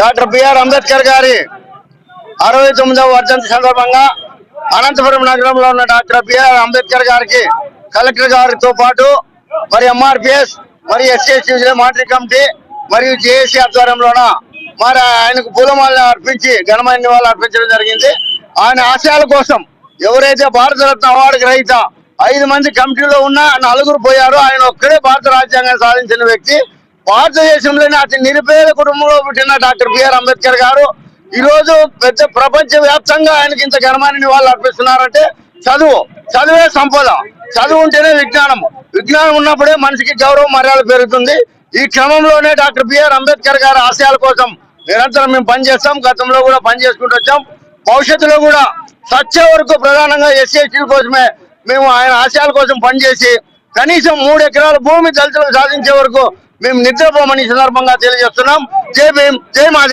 Doctor BR Ambedkar గారి 69వ వర్ధంతి సందర్భంగా అనంతపురం నగరంలో ఉన్న డాక్టర్ బిఆర్ అంబేద్కర్ గారికి కలెక్టర్ గారితో పాటు మరి ఎంఆర్పిఎస్ మరి ఎస్ఎస్సీ మానిటరీ కమిటీ మరియు జేఏసీ ఆధ్వర్యంలోన మరి ఆయనకు పూలమాలను అర్పించి ఘనమైన నివాళులు అర్పించడం జరిగింది. ఆయన ఆశయాల కోసం ఎవరైతే భారతరత్న అవార్డు గ్రహీత 5 మంది కమిటీలో ఉన్న 4 పోయారో ఆయన ఒక్కడే భారత రాజ్యాంగాన్ని సాధించిన వ్యక్తి. భారతదేశంలోనే అతి నిరుపేద కుటుంబంలో పుట్టిన డాక్టర్ బిఆర్ అంబేద్కర్ గారు ఈ రోజు పెద్ద ప్రపంచ వ్యాప్తంగా ఆయనకి ఇంత ఘనమైన నివాళులు అర్పిస్తున్నారంటే చదువే సంపద. చదువు ఉంటేనే విజ్ఞానం ఉన్నప్పుడే మనిషికి గౌరవం మర్యాద పెరుగుతుంది. ఈ క్రమంలోనే డాక్టర్ బిఆర్ అంబేద్కర్ గారి ఆశయాల కోసం నిరంతరం మేము పనిచేస్తాం. గతంలో కూడా పనిచేసుకుంటూ వచ్చాం. భవిష్యత్తులో కూడా సత్య వరకు ప్రధానంగా ఎస్సీల కోసమే మేము ఆయన ఆశయాల కోసం పనిచేసి కనీసం 3 ఎకరాల భూమి దళితులకు సాధించే వరకు మేము నిద్రపోమని సందర్భంగా తెలియజేస్తున్నాం. జై భీమ్, జై మాది.